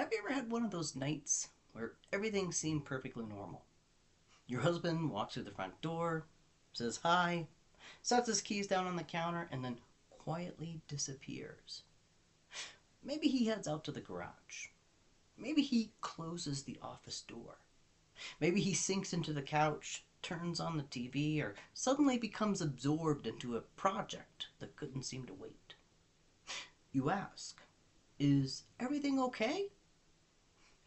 Have you ever had one of those nights where everything seemed perfectly normal? Your husband walks through the front door, says hi, sets his keys down on the counter, and then quietly disappears. Maybe he heads out to the garage. Maybe he closes the office door. Maybe he sinks into the couch, turns on the TV, or suddenly becomes absorbed into a project that couldn't seem to wait. You ask, "Is everything okay?"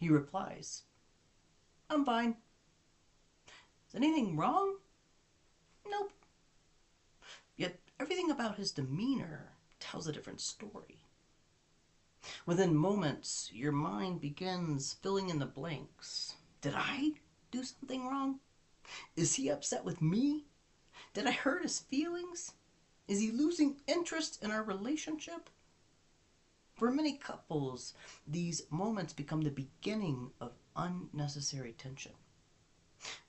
He replies, "I'm fine." "Is anything wrong?" "Nope." Yet everything about his demeanor tells a different story. Within moments, your mind begins filling in the blanks. Did I do something wrong? Is he upset with me? Did I hurt his feelings? Is he losing interest in our relationship? For many couples, these moments become the beginning of unnecessary tension.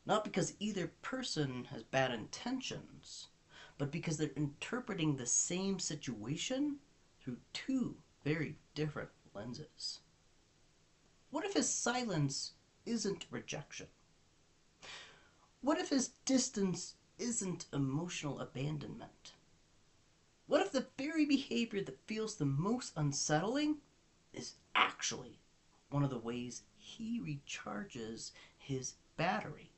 Not because either person has bad intentions, but because they're interpreting the same situation through two very different lenses. What if his silence isn't rejection? What if his distance isn't emotional abandonment? What if the very behavior that feels the most unsettling is actually one of the ways he recharges his battery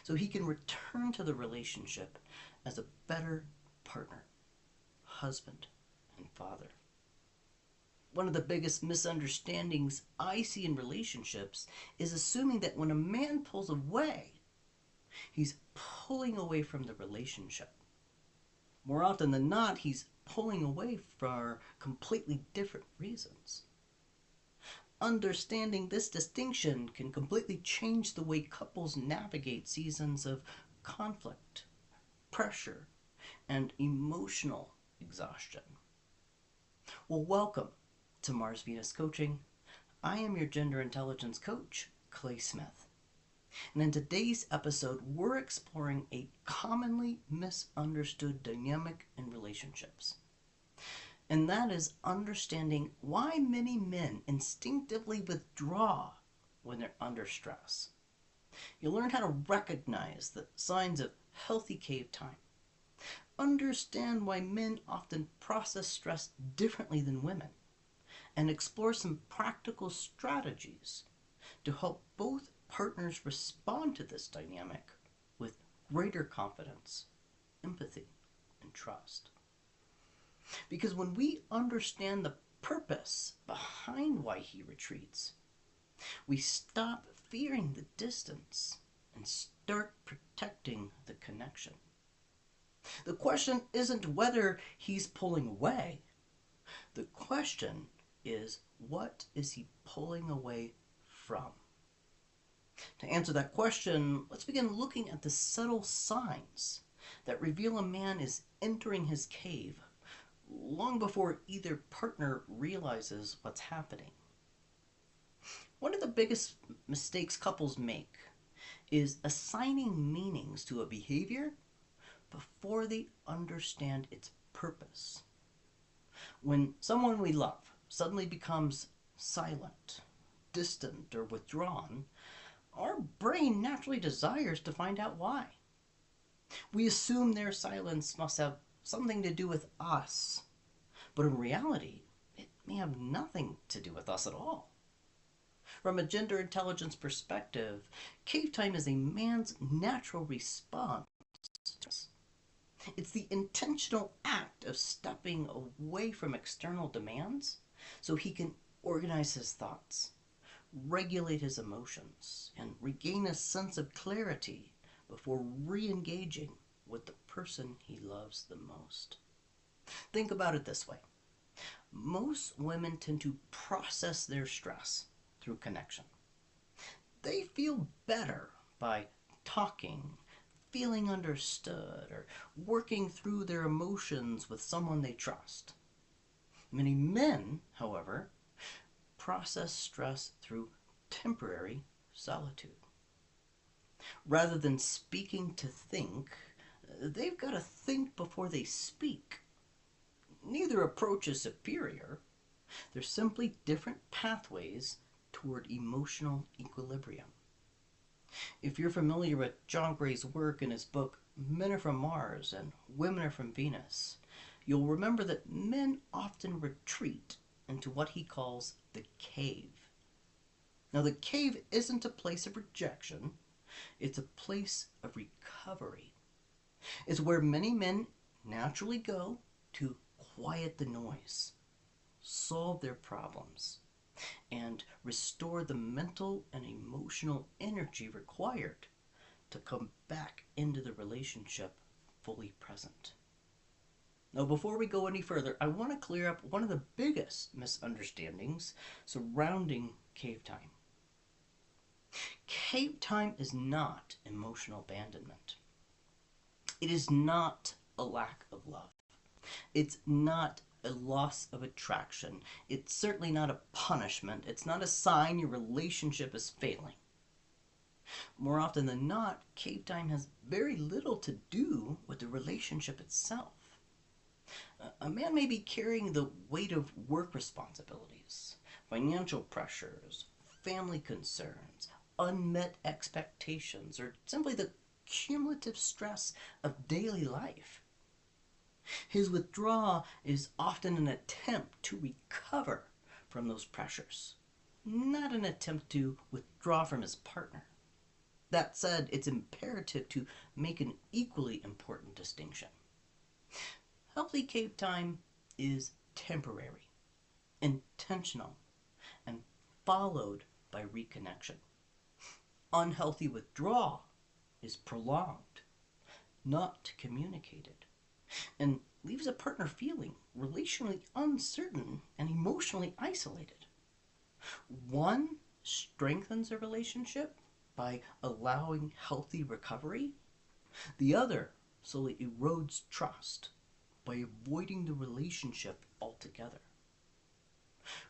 so he can return to the relationship as a better partner, husband, and father? One of the biggest misunderstandings I see in relationships is assuming that when a man pulls away, he's pulling away from the relationship. More often than not, he's pulling away for completely different reasons. Understanding this distinction can completely change the way couples navigate seasons of conflict, pressure, and emotional exhaustion. Well, welcome to Mars Venus Coaching. I am your gender intelligence coach, Clay Smith. And in today's episode, we're exploring a commonly misunderstood dynamic in relationships. And that is understanding why many men instinctively withdraw when they're under stress. You'll learn how to recognize the signs of healthy cave time. Understand why men often process stress differently than women. And explore some practical strategies to help both partners respond to this dynamic with greater confidence, empathy, and trust. Because when we understand the purpose behind why he retreats, we stop fearing the distance and start protecting the connection. The question isn't whether he's pulling away. The question is, what is he pulling away from? To answer that question, let's begin looking at the subtle signs that reveal a man is entering his cave long before either partner realizes what's happening. One of the biggest mistakes couples make is assigning meanings to a behavior before they understand its purpose. When someone we love suddenly becomes silent, distant, or withdrawn, our brain naturally desires to find out why. We assume their silence must have something to do with us, but in reality, it may have nothing to do with us at all. From a gender intelligence perspective, cave time is a man's natural response. It's the intentional act of stepping away from external demands so he can organize his thoughts, regulate his emotions, and regain a sense of clarity before re-engaging with the person he loves the most. Think about it this way. Most women tend to process their stress through connection. They feel better by talking, feeling understood, or working through their emotions with someone they trust. Many men, however, process stress through temporary solitude. Rather than speaking to think, they've got to think before they speak. Neither approach is superior. They're simply different pathways toward emotional equilibrium. If you're familiar with John Gray's work in his book Men Are From Mars and Women Are From Venus, you'll remember that men often retreat into what he calls the cave. Now, the cave isn't a place of rejection, it's a place of recovery. It's where many men naturally go to quiet the noise, solve their problems, and restore the mental and emotional energy required to come back into the relationship fully present. Now, before we go any further, I want to clear up one of the biggest misunderstandings surrounding cave time. Cave time is not emotional abandonment. It is not a lack of love. It's not a loss of attraction. It's certainly not a punishment. It's not a sign your relationship is failing. More often than not, cave time has very little to do with the relationship itself. A man may be carrying the weight of work responsibilities, financial pressures, family concerns, unmet expectations, or simply the cumulative stress of daily life. His withdrawal is often an attempt to recover from those pressures, not an attempt to withdraw from his partner. That said, it's imperative to make an equally important distinction. Healthy cave time is temporary, intentional, and followed by reconnection. Unhealthy withdrawal is prolonged, not communicated, and leaves a partner feeling relationally uncertain and emotionally isolated. One strengthens a relationship by allowing healthy recovery. The other slowly erodes trust by avoiding the relationship altogether.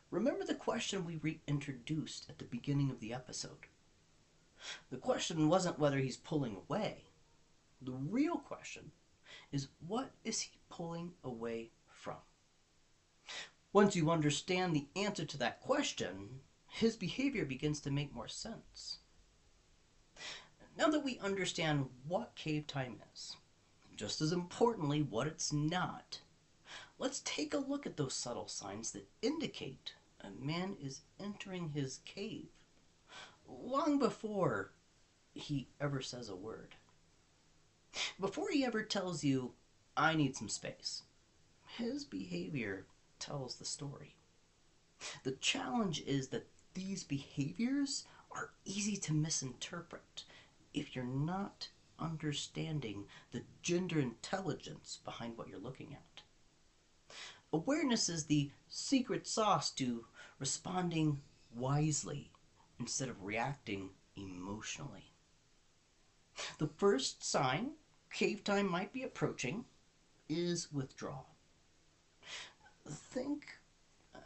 Remember the question we reintroduced at the beginning of the episode. The question wasn't whether he's pulling away. The real question is, what is he pulling away from? Once you understand the answer to that question, his behavior begins to make more sense. Now that we understand what cave time is, just as importantly what it's not, let's take a look at those subtle signs that indicate a man is entering his cave long before he ever says a word. Before he ever tells you, I need some space, his behavior tells the story. The challenge is that these behaviors are easy to misinterpret if you're not understanding the gender intelligence behind what you're looking at. Awareness is the secret sauce to responding wisely instead of reacting emotionally. The first sign cave time might be approaching is withdrawal.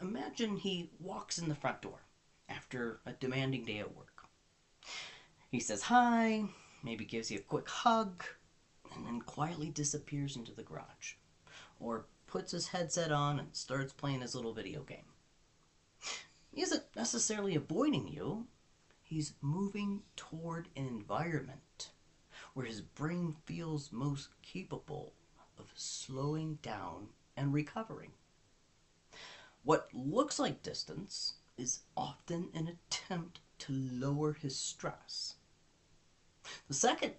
Imagine he walks in the front door after a demanding day at work. He says hi, maybe gives you a quick hug, and then quietly disappears into the garage, or puts his headset on and starts playing his little video game. He isn't necessarily avoiding you. He's moving toward an environment where his brain feels most capable of slowing down and recovering. What looks like distance is often an attempt to lower his stress. The second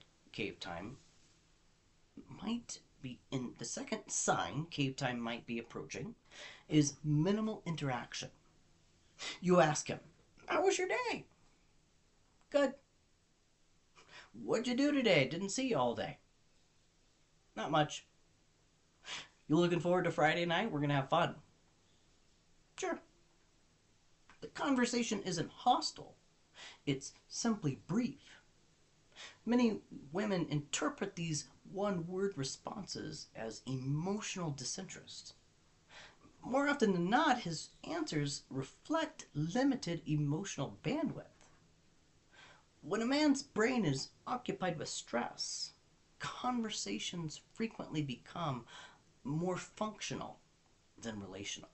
sign cave time might be approaching is minimal interaction. You ask him, how was your day? Good. What'd you do today? Didn't see you all day. Not much. You looking forward to Friday night? We're going to have fun. Sure. The conversation isn't hostile. It's simply brief. Many women interpret these one-word responses as emotional disinterest. More often than not, his answers reflect limited emotional bandwidth. When a man's brain is occupied with stress, conversations frequently become more functional than relational.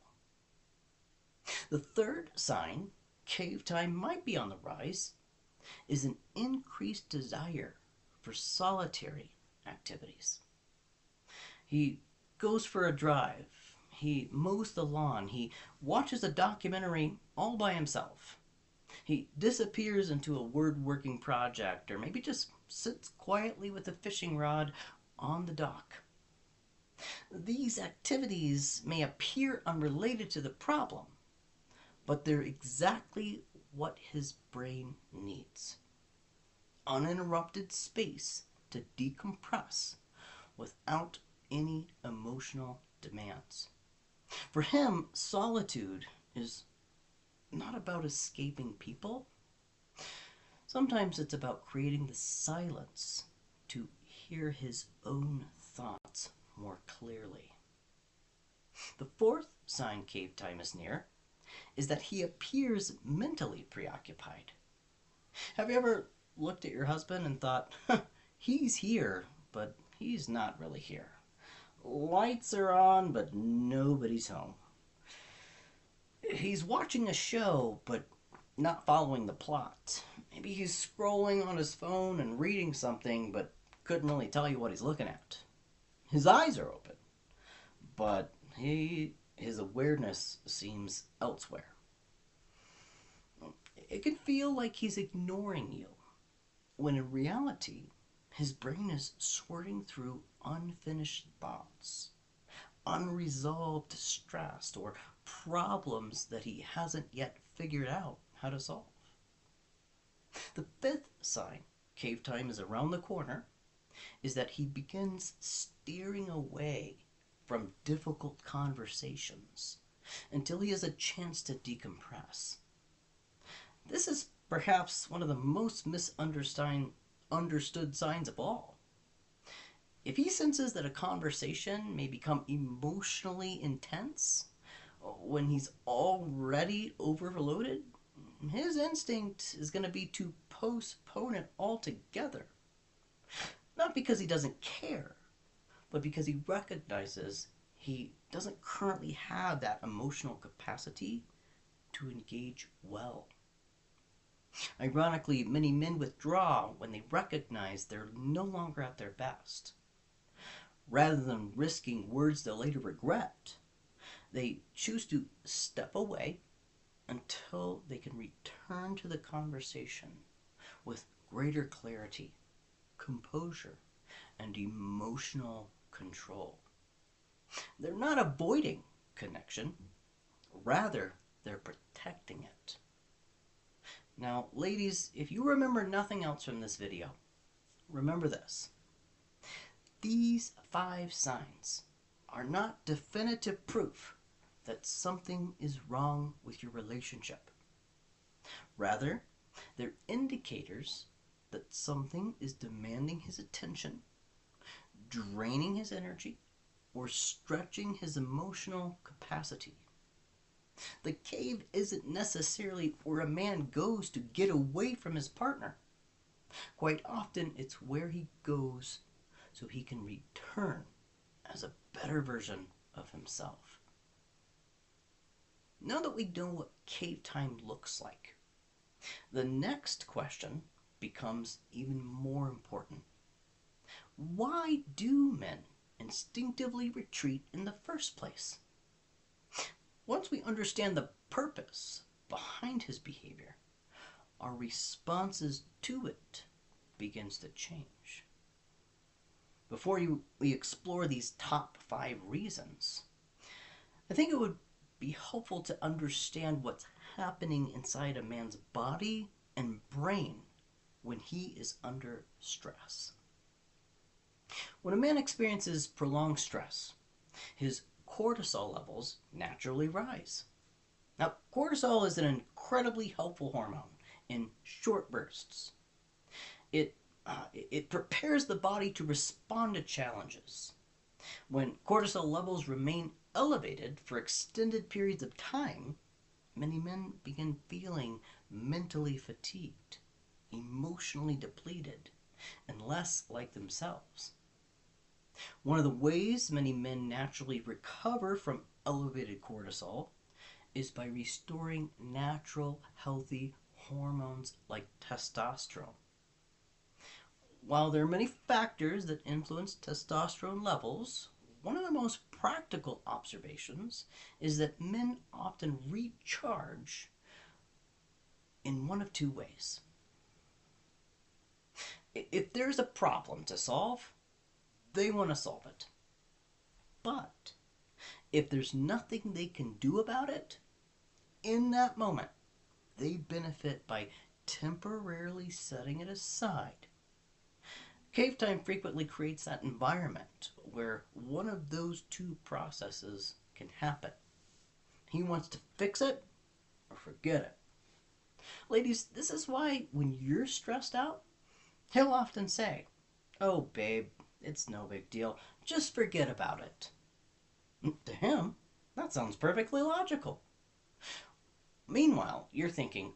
The third sign cave time might be on the rise is an increased desire for solitary activities. He goes for a drive, he mows the lawn, he watches a documentary all by himself. He disappears into a word working project, or maybe just sits quietly with a fishing rod on the dock. These activities may appear unrelated to the problem, but they're exactly what his brain needs: uninterrupted space to decompress without any emotional demands. For him, solitude is not about escaping people. Sometimes it's about creating the silence to hear his own thoughts more clearly. The fourth sign cave time is near is that he appears mentally preoccupied. Have you ever looked at your husband and thought, he's here, but he's not really here? Lights are on, but nobody's home. He's watching a show, but not following the plot. Maybe he's scrolling on his phone and reading something, but couldn't really tell you what he's looking at. His eyes are open, but his awareness seems elsewhere. It can feel like he's ignoring you, when in reality, his brain is sorting through unfinished thoughts, unresolved stress, or problems that he hasn't yet figured out how to solve. The fifth sign cave time is around the corner is that he begins steering away from difficult conversations until he has a chance to decompress. This is perhaps one of the most misunderstood signs of all. If he senses that a conversation may become emotionally intense when he's already overloaded, his instinct is going to be to postpone it altogether. Not because he doesn't care, but because he recognizes he doesn't currently have that emotional capacity to engage well. Ironically, many men withdraw when they recognize they're no longer at their best. Rather than risking words they'll later regret, they choose to step away until they can return to the conversation with greater clarity, composure, and emotional control. They're not avoiding connection, rather, they're protecting it. Now, ladies, if you remember nothing else from this video, remember this. These 5 signs are not definitive proof that something is wrong with your relationship. Rather, they're indicators that something is demanding his attention, draining his energy, or stretching his emotional capacity. The cave isn't necessarily where a man goes to get away from his partner. Quite often, it's where he goes so he can return as a better version of himself. Now that we know what cave time looks like, the next question becomes even more important. Why do men instinctively retreat in the first place? Once we understand the purpose behind his behavior, our responses to it begins to change. Before we explore these top 5 reasons, I think it would be helpful to understand what's happening inside a man's body and brain when he is under stress. When a man experiences prolonged stress, his cortisol levels naturally rise. Now, cortisol is an incredibly helpful hormone in short bursts. It prepares the body to respond to challenges. When cortisol levels remain elevated for extended periods of time, many men begin feeling mentally fatigued, emotionally depleted, and less like themselves. One of the ways many men naturally recover from elevated cortisol is by restoring natural, healthy hormones like testosterone. While there are many factors that influence testosterone levels, one of the most practical observations is that men often recharge in one of two ways. If there's a problem to solve, they want to solve it. But if there's nothing they can do about it, in that moment, they benefit by temporarily setting it aside. Cave time frequently creates that environment where one of those two processes can happen. He wants to fix it or forget it. Ladies, this is why when you're stressed out, he'll often say, "Oh, babe, it's no big deal. Just forget about it." To him, that sounds perfectly logical. Meanwhile, you're thinking,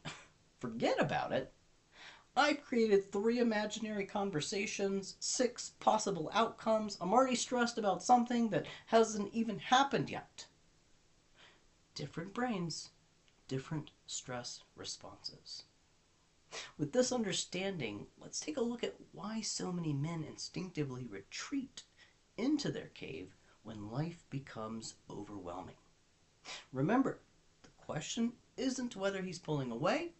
"Forget about it? I've created 3 imaginary conversations, 6 possible outcomes. I'm already stressed about something that hasn't even happened yet." Different brains, different stress responses. With this understanding, let's take a look at why so many men instinctively retreat into their cave when life becomes overwhelming. Remember, the question isn't whether he's pulling away.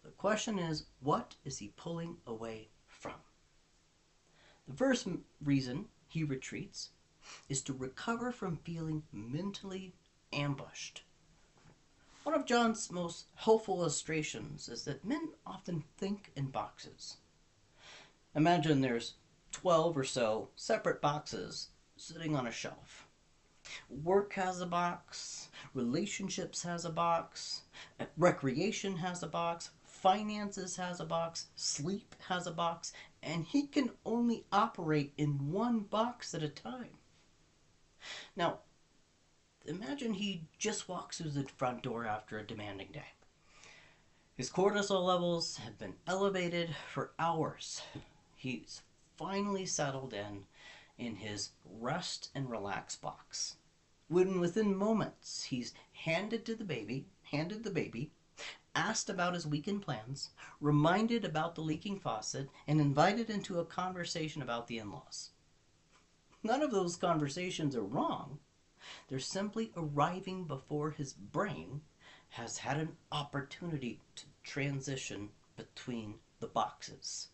The question is, what is he pulling away from? The first reason he retreats is to recover from feeling mentally ambushed. One of John's most helpful illustrations is that men often think in boxes. Imagine there's 12 or so separate boxes sitting on a shelf. Work has a box, relationships has a box, recreation has a box, finances has a box, sleep has a box, and he can only operate in one box at a time. Now, imagine he just walks through the front door after a demanding day. His cortisol levels have been elevated for hours. He's finally settled in his rest and relax box. When within moments he's handed the baby, asked about his weekend plans, reminded about the leaking faucet, and invited into a conversation about the in-laws. None of those conversations are wrong. They're simply arriving before his brain has had an opportunity to transition between the boxes.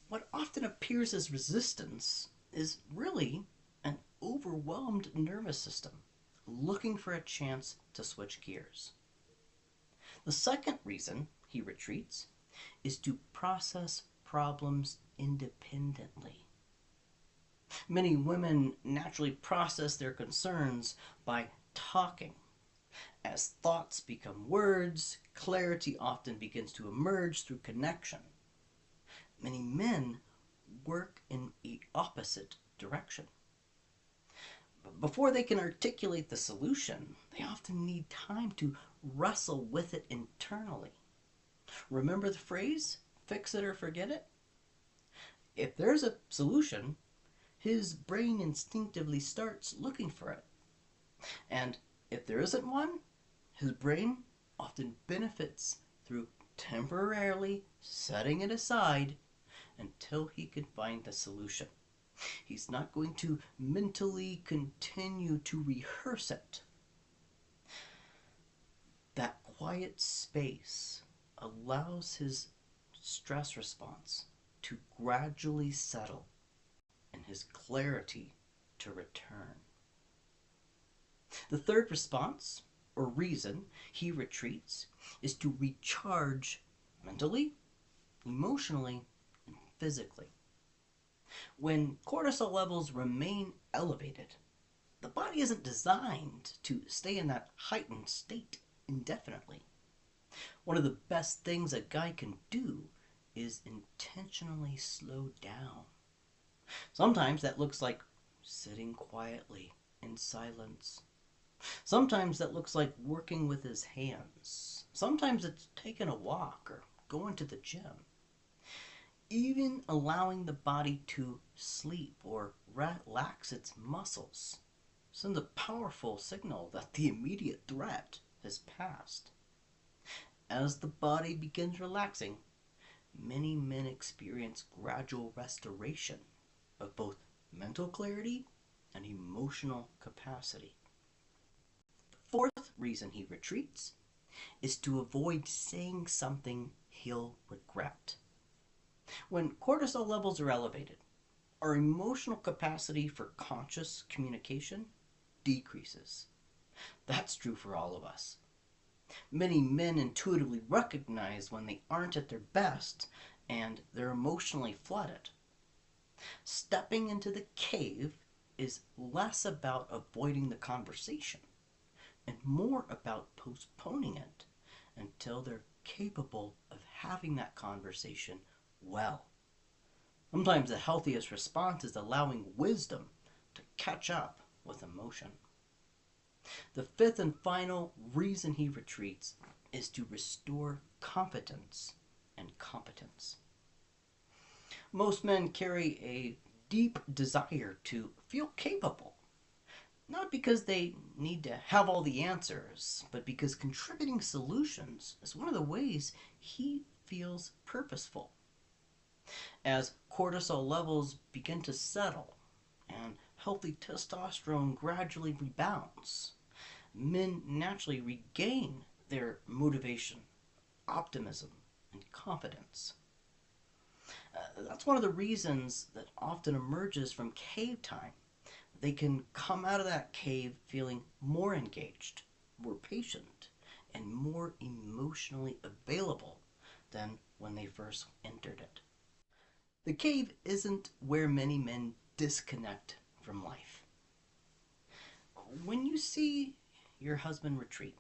What often appears as resistance is really an overwhelmed nervous system looking for a chance to switch gears. The second reason he retreats is to process problems independently. Many women naturally process their concerns by talking. As thoughts become words, clarity often begins to emerge through connection. Many men work in the opposite direction. Before they can articulate the solution, they often need time to wrestle with it internally. Remember the phrase, fix it or forget it? If there's a solution, his brain instinctively starts looking for it. And if there isn't one, his brain often benefits through temporarily setting it aside until he can find the solution. He's not going to mentally continue to rehearse it. That quiet space allows his stress response to gradually settle and his clarity to return. The third response, or reason, he retreats is to recharge mentally, emotionally, and physically. When cortisol levels remain elevated, the body isn't designed to stay in that heightened state indefinitely. One of the best things a guy can do is intentionally slow down. Sometimes that looks like sitting quietly in silence. Sometimes that looks like working with his hands. Sometimes it's taking a walk or going to the gym. Even allowing the body to sleep or relax its muscles sends a powerful signal that the immediate threat has passed. As the body begins relaxing, many men experience gradual restoration of both mental clarity and emotional capacity. The fourth reason he retreats is to avoid saying something he'll regret. When cortisol levels are elevated, our emotional capacity for conscious communication decreases. That's true for all of us. Many men intuitively recognize when they aren't at their best and they're emotionally flooded. Stepping into the cave is less about avoiding the conversation and more about postponing it until they're capable of having that conversation well. Sometimes the healthiest response is allowing wisdom to catch up with emotion. The fifth and final reason he retreats is to restore competence and competence. Most men carry a deep desire to feel capable, not because they need to have all the answers, but because contributing solutions is one of the ways he feels purposeful. As cortisol levels begin to settle and healthy testosterone gradually rebounds, men naturally regain their motivation, optimism, and confidence. That's one of the reasons that often emerges from cave time. They can come out of that cave feeling more engaged, more patient, and more emotionally available than when they first entered it. The cave isn't where many men disconnect from life. When you see your husband retreat,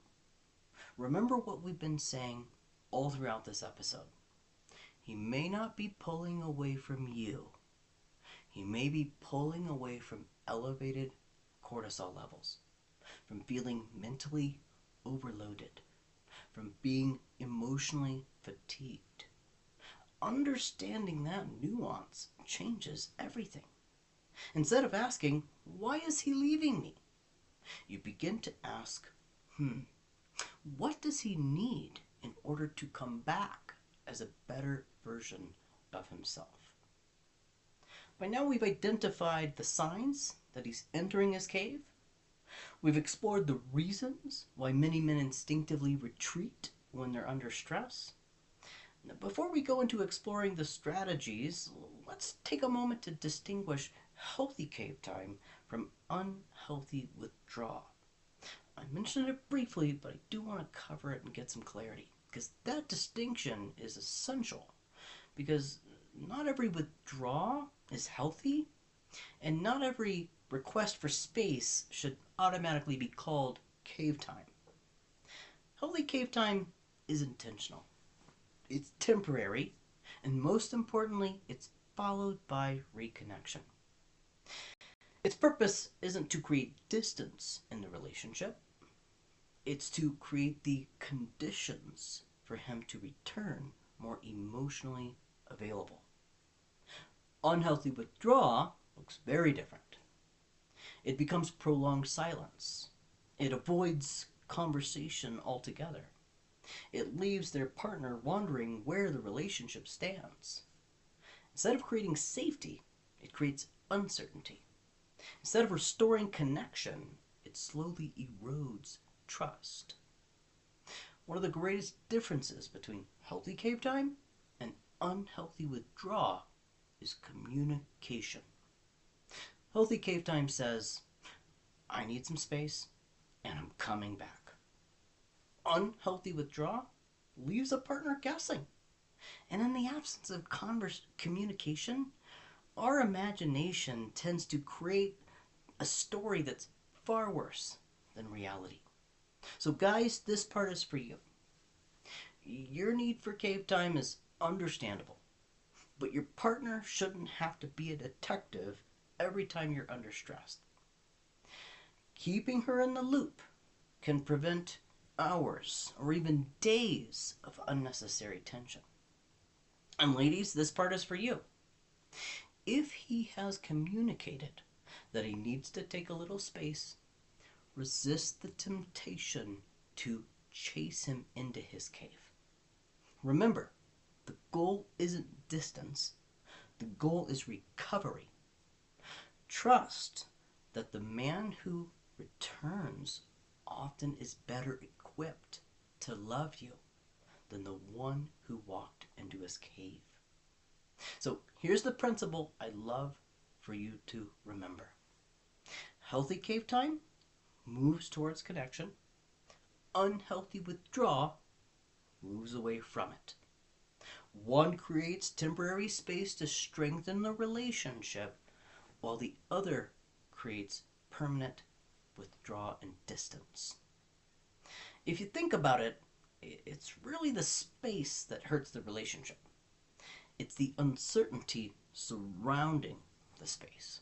remember what we've been saying all throughout this episode. He may not be pulling away from you. He may be pulling away from elevated cortisol levels, from feeling mentally overloaded, from being emotionally fatigued. Understanding that nuance changes everything. Instead of asking, why is he leaving me? You begin to ask, what does he need in order to come back as a better version of himself? By now we've identified the signs that he's entering his cave. We've explored the reasons why many men instinctively retreat when they're under stress. Now, before we go into exploring the strategies, let's take a moment to distinguish healthy cave time from unhealthy withdrawal. I mentioned it briefly, but I do want to cover it and get some clarity, because that distinction is essential, because not every withdrawal is healthy, and not every request for space should automatically be called cave time. Healthy cave time is intentional. It's temporary, and most importantly, it's followed by reconnection. Its purpose isn't to create distance in the relationship. It's to create the conditions for him to return more emotionally available. Unhealthy withdrawal looks very different. It becomes prolonged silence. It avoids conversation altogether. It leaves their partner wondering where the relationship stands. Instead of creating safety, it creates uncertainty. Instead of restoring connection, it slowly erodes trust. One of the greatest differences between healthy cave time and unhealthy withdrawal is communication. Healthy cave time says, I need some space and I'm coming back. Unhealthy withdrawal leaves a partner guessing. And in the absence of communication, our imagination tends to create a story that's far worse than reality. So guys, this part is for you. Your need for cave time is understandable, but your partner shouldn't have to be a detective every time you're under stress. Keeping her in the loop can prevent hours or even days of unnecessary tension. And ladies, this part is for you. If he has communicated that he needs to take a little space resist the temptation to chase him into his cave. Remember, the goal isn't distance, the goal is recovery. Trust that the man who returns often is better equipped to love you than the one who walked into his cave. So here's the principle I'd love for you to remember. Healthy cave time moves towards connection. Unhealthy withdrawal moves away from it. One creates temporary space to strengthen the relationship, while the other creates permanent withdrawal and distance. If you think about it, it's really the space that hurts the relationship. It's the uncertainty surrounding the space.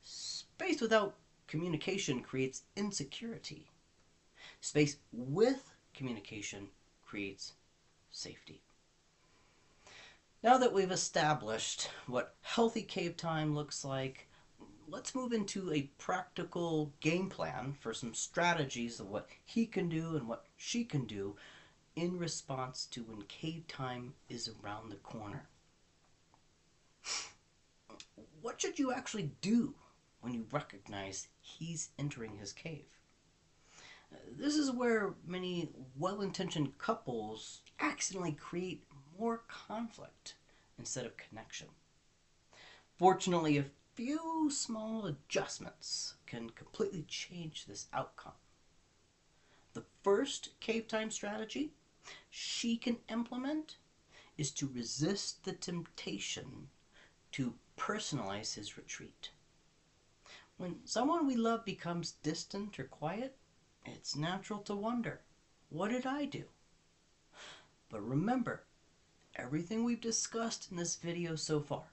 Space without communication creates insecurity. Space with communication creates safety. Now that we've established what healthy cave time looks like, let's move into a practical game plan for some strategies of what he can do and what she can do in response to when cave time is around the corner. What should you actually do when you recognize he's entering his cave? This is where many well-intentioned couples accidentally create more conflict instead of connection. Fortunately, a few small adjustments can completely change this outcome. The first cave time strategy she can implement is to resist the temptation to personalize his retreat. When someone we love becomes distant or quiet, it's natural to wonder, what did I do? But remember, everything we've discussed in this video so far,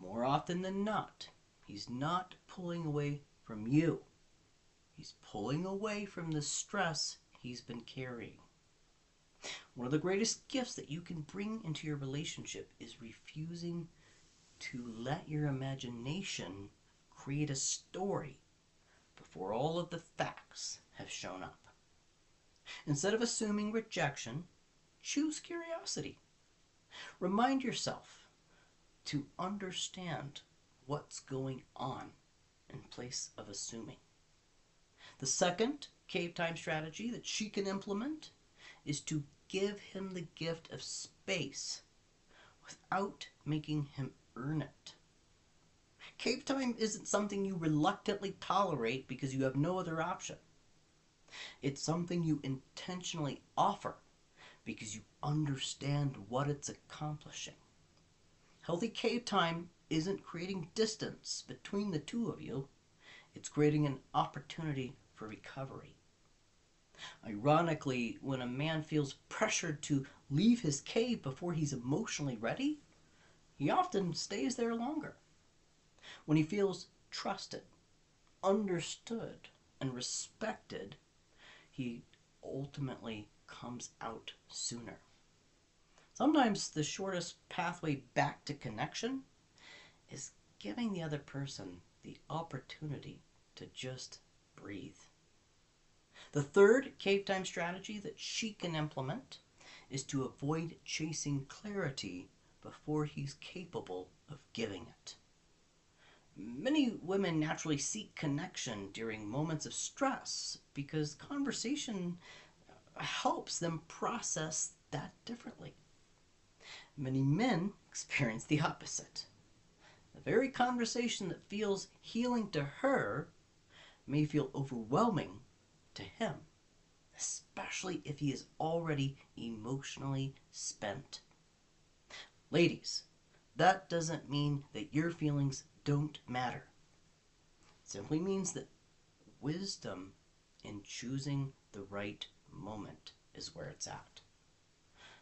more often than not, he's not pulling away from you. He's pulling away from the stress he's been carrying. One of the greatest gifts that you can bring into your relationship is refusing to let your imagination create a story before all of the facts have shown up. Instead of assuming rejection, choose curiosity. Remind yourself to understand what's going on in place of assuming. The second cave time strategy that she can implement is to give him the gift of space without making him earn it. Cave time isn't something you reluctantly tolerate because you have no other option. It's something you intentionally offer because you understand what it's accomplishing. Healthy cave time isn't creating distance between the two of you. It's creating an opportunity for recovery. Ironically, when a man feels pressured to leave his cave before he's emotionally ready, he often stays there longer. When he feels trusted, understood, and respected, he ultimately comes out sooner. Sometimes the shortest pathway back to connection is giving the other person the opportunity to just breathe. The third cave time strategy that she can implement is to avoid chasing clarity before he's capable of giving it. Many women naturally seek connection during moments of stress because conversation helps them process that differently. Many men experience the opposite. The very conversation that feels healing to her may feel overwhelming to him, especially if he is already emotionally spent. Ladies, that doesn't mean that your feelings don't matter. It simply means that wisdom in choosing the right moment is where it's at.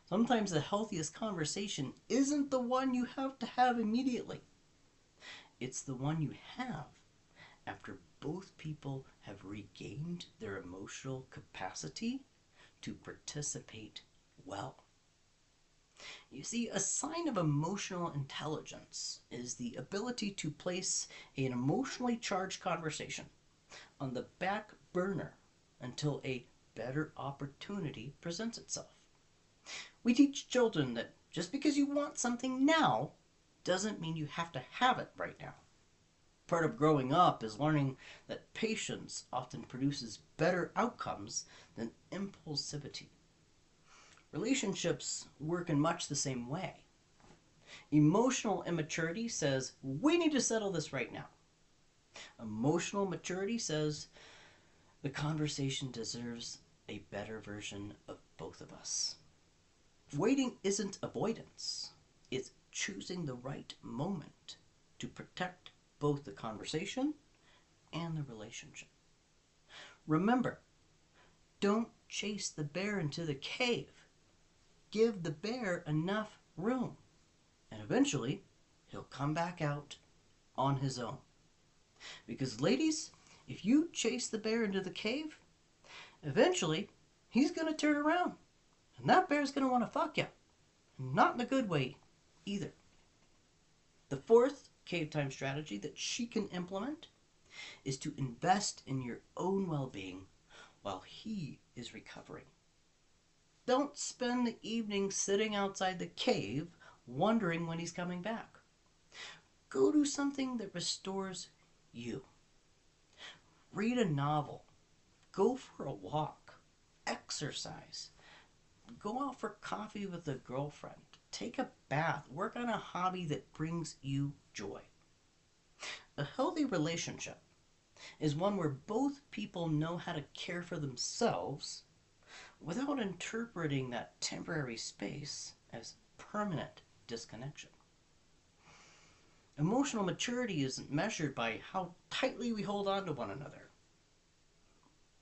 Sometimes the healthiest conversation isn't the one you have to have immediately. It's the one you have after both people have regained their emotional capacity to participate well. You see, a sign of emotional intelligence is the ability to place an emotionally charged conversation, on the back burner until a better opportunity presents itself. We teach children that just because you want something now doesn't mean you have to have it right now. Part of growing up is learning that patience often produces better outcomes than impulsivity. Relationships work in much the same way. Emotional immaturity says, we need to settle this right now. Emotional maturity says, the conversation deserves a better version of both of us. Waiting isn't avoidance. It's choosing the right moment to protect both the conversation and the relationship. Remember, don't chase the bear into the cave. Give the bear enough room, and eventually he'll come back out on his own. Because ladies, if you chase the bear into the cave, eventually he's going to turn around, and that bear's going to want to fuck you. Not in a good way either. The fourth cave time strategy that she can implement is to invest in your own well-being while he is recovering. Don't spend the evening sitting outside the cave wondering when he's coming back. Go do something that restores you. Read a novel. Go for a walk. Exercise. Go out for coffee with a girlfriend. Take a bath. Work on a hobby that brings you joy. A healthy relationship is one where both people know how to care for themselves without interpreting that temporary space as permanent disconnection. Emotional maturity isn't measured by how tightly we hold on to one another.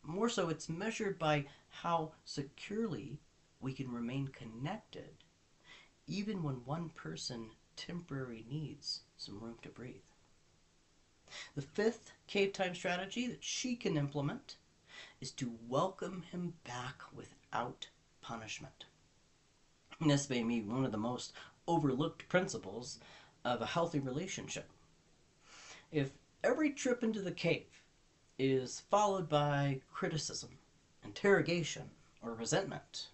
More so, it's measured by how securely we can remain connected even when one person temporarily needs some room to breathe. The fifth cave time strategy that she can implement is to welcome him back without punishment. And this may be one of the most overlooked principles of a healthy relationship. If every trip into the cave is followed by criticism, interrogation, or resentment,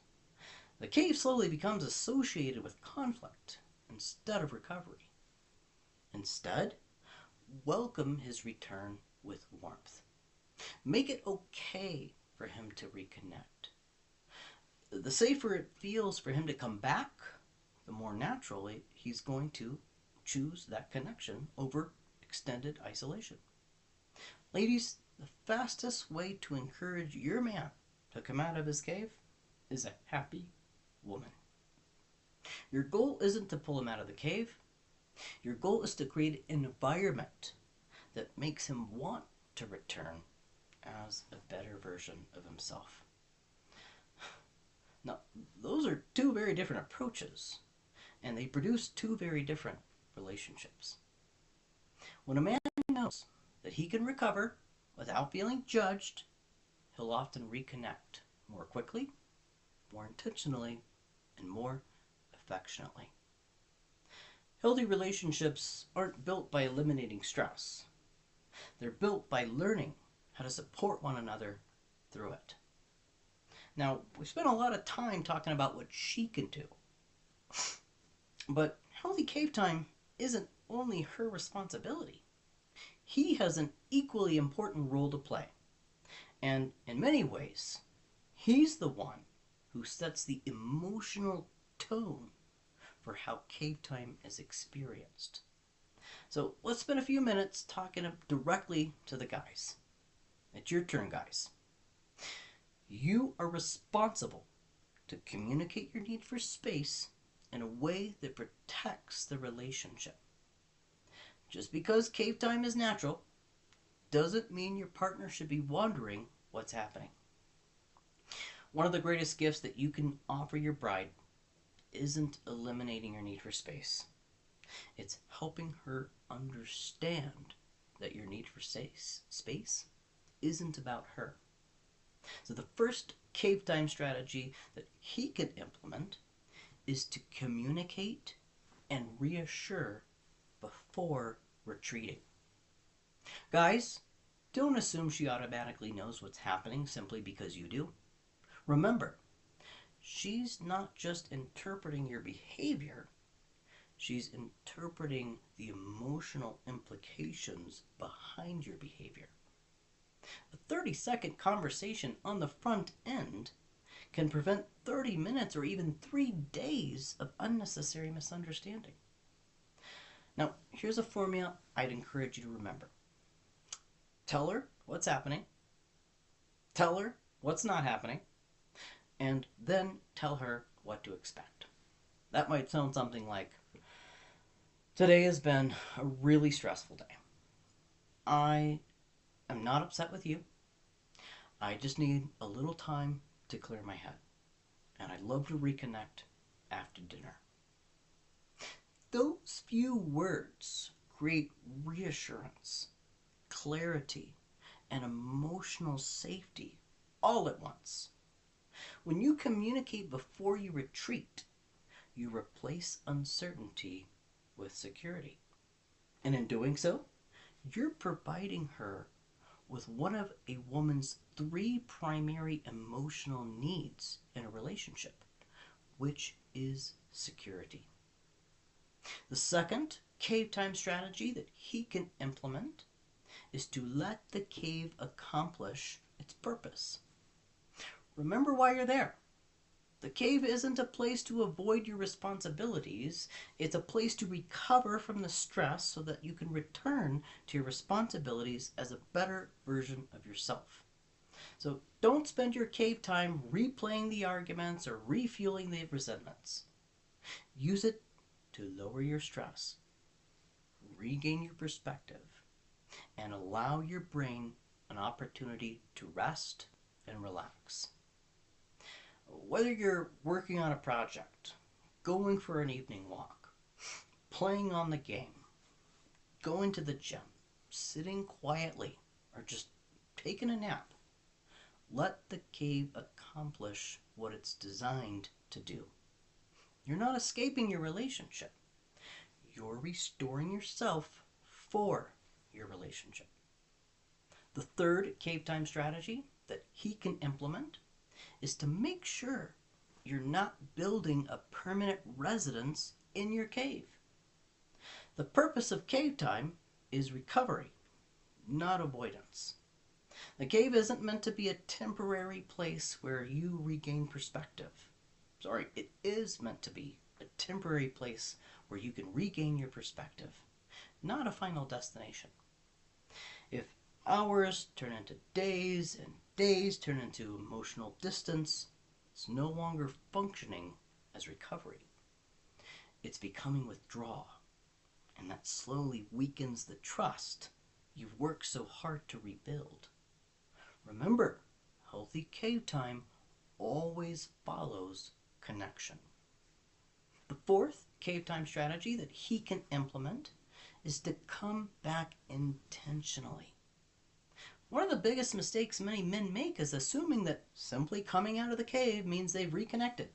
the cave slowly becomes associated with conflict instead of recovery. Instead, welcome his return with warmth. Make it okay for him to reconnect. The safer it feels for him to come back, the more naturally he's going to choose that connection over extended isolation. Ladies, the fastest way to encourage your man to come out of his cave is a happy woman. Your goal isn't to pull him out of the cave. Your goal is to create an environment that makes him want to return as a better version of himself. Now, those are two very different approaches, and they produce two very different relationships. When a man knows that he can recover without feeling judged, he'll often reconnect more quickly, more intentionally, and more affectionately. Healthy relationships aren't built by eliminating stress. They're built by learning how to support one another through it. Now, we spent a lot of time talking about what she can do. But healthy cave time isn't only her responsibility. He has an equally important role to play. And in many ways, he's the one who sets the emotional tone for how cave time is experienced. So let's spend a few minutes talking directly to the guys. It's your turn, guys. You are responsible to communicate your need for space in a way that protects the relationship. Just because cave time is natural doesn't mean your partner should be wondering what's happening. One of the greatest gifts that you can offer your bride isn't eliminating your need for space. It's helping her understand that your need for space isn't about her. So the first cave time strategy that he can implement is to communicate and reassure before retreating. Guys, Don't assume she automatically knows what's happening simply because you do. Remember, she's not just interpreting your behavior, she's interpreting the emotional implications behind your behavior. A 30-second conversation on the front end can prevent 30 minutes or even 3 days of unnecessary misunderstanding. Now, here's a formula I'd encourage you to remember. Tell her what's happening, tell her what's not happening, and then tell her what to expect. That might sound something like, today has been a really stressful day. I am not upset with you. I just need a little time to clear my head. And I'd love to reconnect after dinner. Those few words create reassurance, clarity, and emotional safety all at once. When you communicate before you retreat, you replace uncertainty with security. And in doing so, you're providing her with one of a woman's 3 primary emotional needs in a relationship, which is security. The second cave time strategy that he can implement is to let the cave accomplish its purpose. Remember why you're there. The cave isn't a place to avoid your responsibilities. It's a place to recover from the stress so that you can return to your responsibilities as a better version of yourself. So don't spend your cave time replaying the arguments or refueling the resentments. Use it to lower your stress, regain your perspective, and allow your brain an opportunity to rest and relax. Whether you're working on a project, going for an evening walk, playing on the game, going to the gym, sitting quietly, or just taking a nap, let the cave accomplish what it's designed to do. You're not escaping your relationship. You're restoring yourself for your relationship. The third cave time strategy that he can implement is to make sure you're not building a permanent residence in your cave. The purpose of cave time is recovery, not avoidance. The cave isn't meant to be a temporary place where you regain perspective. Sorry, it is meant to be a temporary place where you can regain your perspective, not a final destination. If hours turn into days and days turn into emotional distance, it's no longer functioning as recovery. It's becoming withdrawal, and that slowly weakens the trust you've worked so hard to rebuild. Remember, healthy cave time always follows connection. The fourth cave time strategy that he can implement is to come back intentionally. One of the biggest mistakes many men make is assuming that simply coming out of the cave means they've reconnected.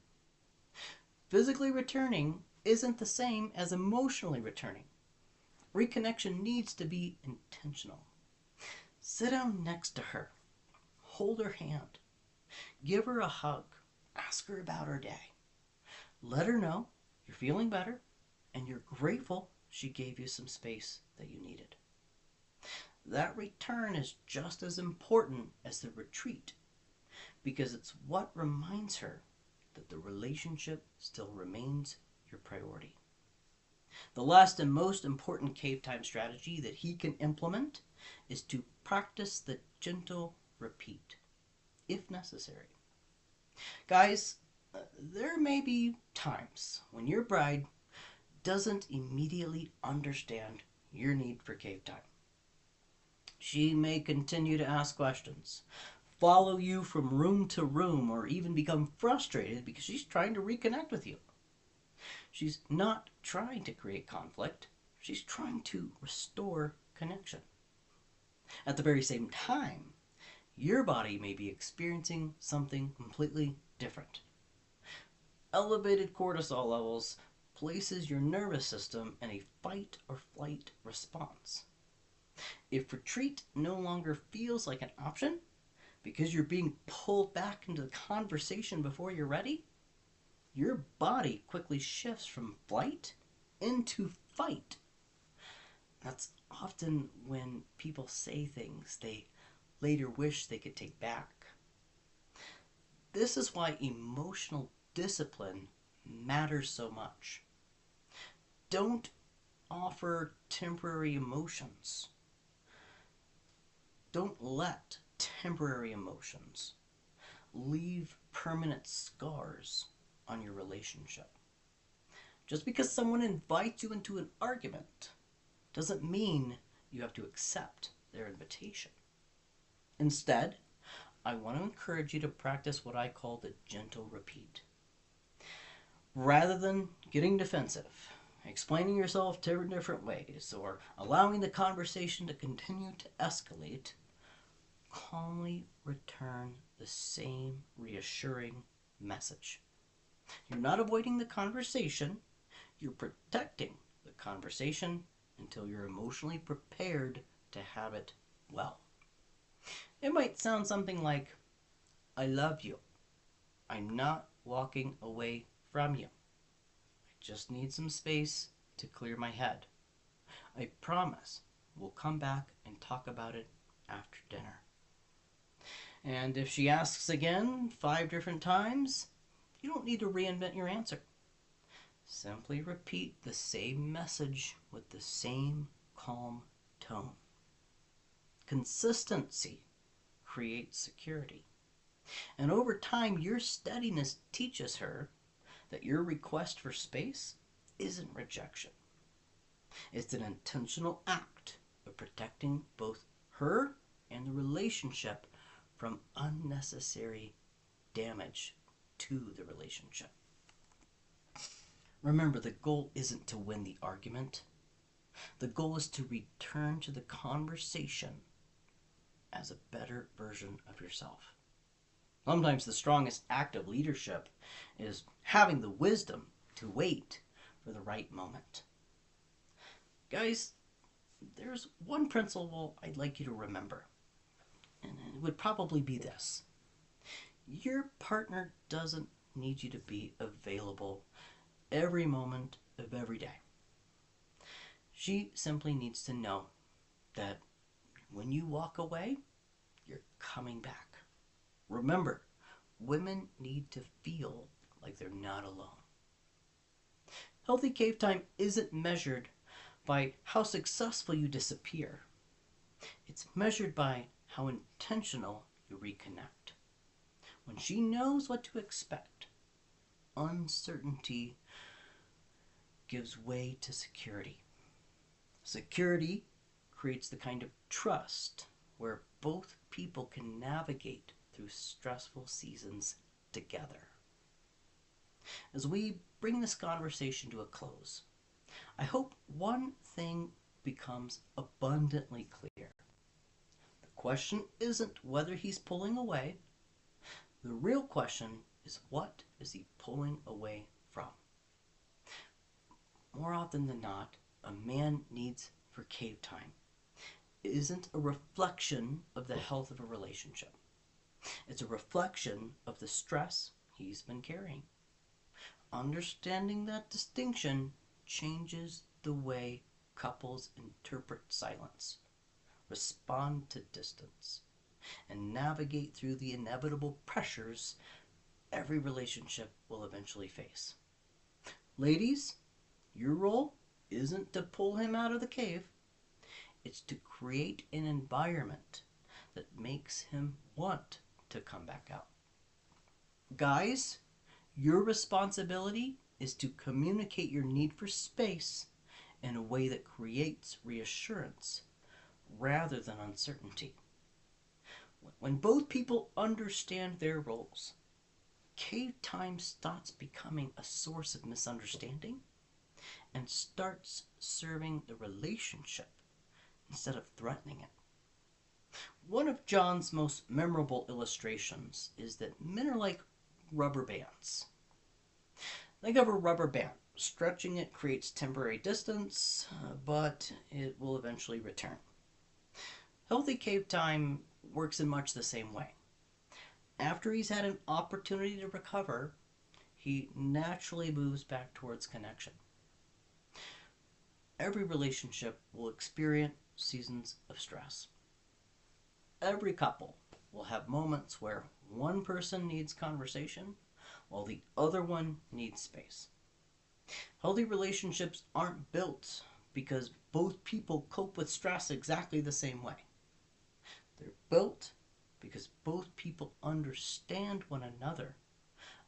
Physically returning isn't the same as emotionally returning. Reconnection needs to be intentional. Sit down next to her. Hold her hand. Give her a hug. Ask her about her day. Let her know you're feeling better and you're grateful she gave you some space that you needed. That return is just as important as the retreat because it's what reminds her that the relationship still remains your priority. The last and most important cave time strategy that he can implement is to practice the gentle repeat, if necessary. Guys, there may be times when your bride doesn't immediately understand your need for cave time. She may continue to ask questions, follow you from room to room, or even become frustrated because she's trying to reconnect with you. She's not trying to create conflict. She's trying to restore connection. At the very same time, your body may be experiencing something completely different. Elevated cortisol levels places your nervous system in a fight or flight response. If retreat no longer feels like an option because you're being pulled back into the conversation before you're ready, your body quickly shifts from flight into fight. That's often when people say things they later wish they could take back. This is why emotional discipline matters so much. Don't offer temporary emotions. Don't let temporary emotions leave permanent scars on your relationship. Just because someone invites you into an argument doesn't mean you have to accept their invitation. Instead, I want to encourage you to practice what I call the gentle repeat. Rather than getting defensive, explaining yourself different ways, or allowing the conversation to continue to escalate, calmly return the same reassuring message. You're not avoiding the conversation, you're protecting the conversation until you're emotionally prepared to have it well. It might sound something like, I love you. I'm not walking away from you. I just need some space to clear my head. I promise we'll come back and talk about it after dinner. And if she asks again 5 different times, you don't need to reinvent your answer. Simply repeat the same message with the same calm tone. Consistency creates security. And over time, your steadiness teaches her that your request for space isn't rejection. It's an intentional act of protecting both her and the relationship from unnecessary damage to the relationship. Remember, the goal isn't to win the argument. The goal is to return to the conversation as a better version of yourself. Sometimes the strongest act of leadership is having the wisdom to wait for the right moment. Guys, there's one principle I'd like you to remember, and it would probably be this. Your partner doesn't need you to be available every moment of every day. She simply needs to know that when you walk away, you're coming back. Remember, women need to feel like they're not alone. Healthy cave time isn't measured by how successful you disappear. It's measured by how intentional you reconnect. When she knows what to expect, uncertainty gives way to security. Security creates the kind of trust where both people can navigate through stressful seasons together. As we bring this conversation to a close, I hope one thing becomes abundantly clear. The question isn't whether he's pulling away. The real question is, what is he pulling away from? More often than not, a man needs for cave time isn't a reflection of the health of a relationship. It's a reflection of the stress he's been carrying. Understanding that distinction changes the way couples interpret silence, respond to distance, and navigate through the inevitable pressures every relationship will eventually face. Ladies, your role isn't to pull him out of the cave. It's to create an environment that makes him want to come back out. Guys, your responsibility is to communicate your need for space in a way that creates reassurance rather than uncertainty. When both people understand their roles, cave time stops becoming a source of misunderstanding and starts serving the relationship instead of threatening it. One of John's most memorable illustrations is that men are like rubber bands. Think of a rubber band. Stretching it creates temporary distance, but it will eventually return. Healthy cave time works in much the same way. After he's had an opportunity to recover, he naturally moves back towards connection. Every relationship will experience seasons of stress. Every couple will have moments where one person needs conversation while the other one needs space. Healthy relationships aren't built because both people cope with stress exactly the same way. They're built because both people understand one another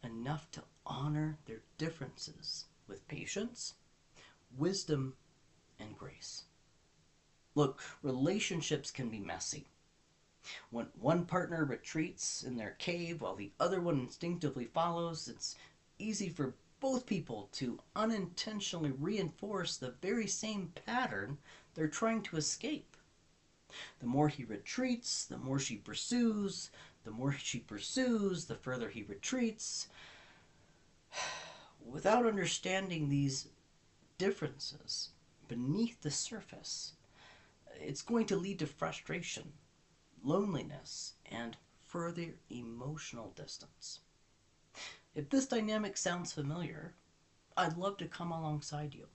enough to honor their differences with patience, wisdom, and grace. Look, relationships can be messy. When one partner retreats in their cave while the other one instinctively follows, it's easy for both people to unintentionally reinforce the very same pattern they're trying to escape. The more he retreats, the more she pursues. The more she pursues, the further he retreats. Without understanding these differences beneath the surface, it's going to lead to frustration, loneliness, and further emotional distance. If this dynamic sounds familiar, I'd love to come alongside you.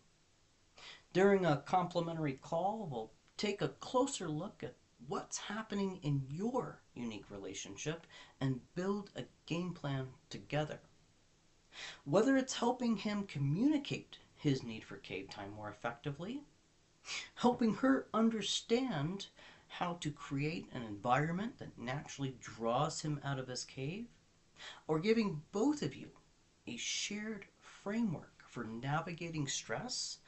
During a complimentary call, we'll take a closer look at what's happening in your unique relationship and build a game plan together. Whether it's helping him communicate his need for cave time more effectively, helping her understand how to create an environment that naturally draws him out of his cave, or giving both of you a shared framework for navigating stress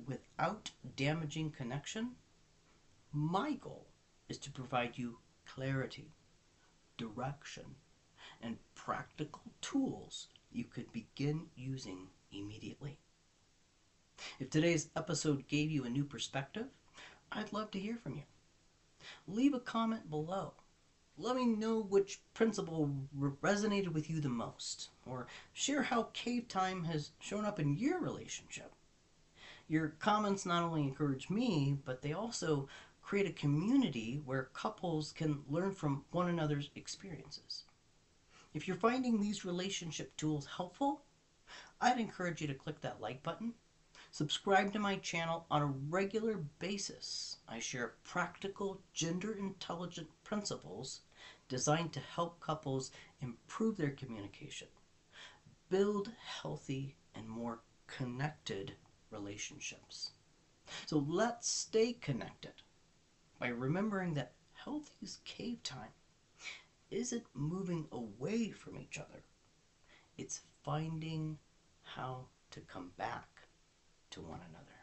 without damaging connection, my goal is to provide you clarity, direction, and practical tools you could begin using immediately. If today's episode gave you a new perspective, I'd love to hear from you. Leave a comment below. Let me know which principle resonated with you the most, or share how cave time has shown up in your relationship. Your comments not only encourage me, but they also create a community where couples can learn from one another's experiences. If you're finding these relationship tools helpful, I'd encourage you to click that like button. Subscribe to my channel on a regular basis. I share practical, gender-intelligent principles designed to help couples improve their communication, build healthy and more connected relationships. So let's stay connected by remembering that healthy cave time isn't moving away from each other. It's finding how to come back to one another.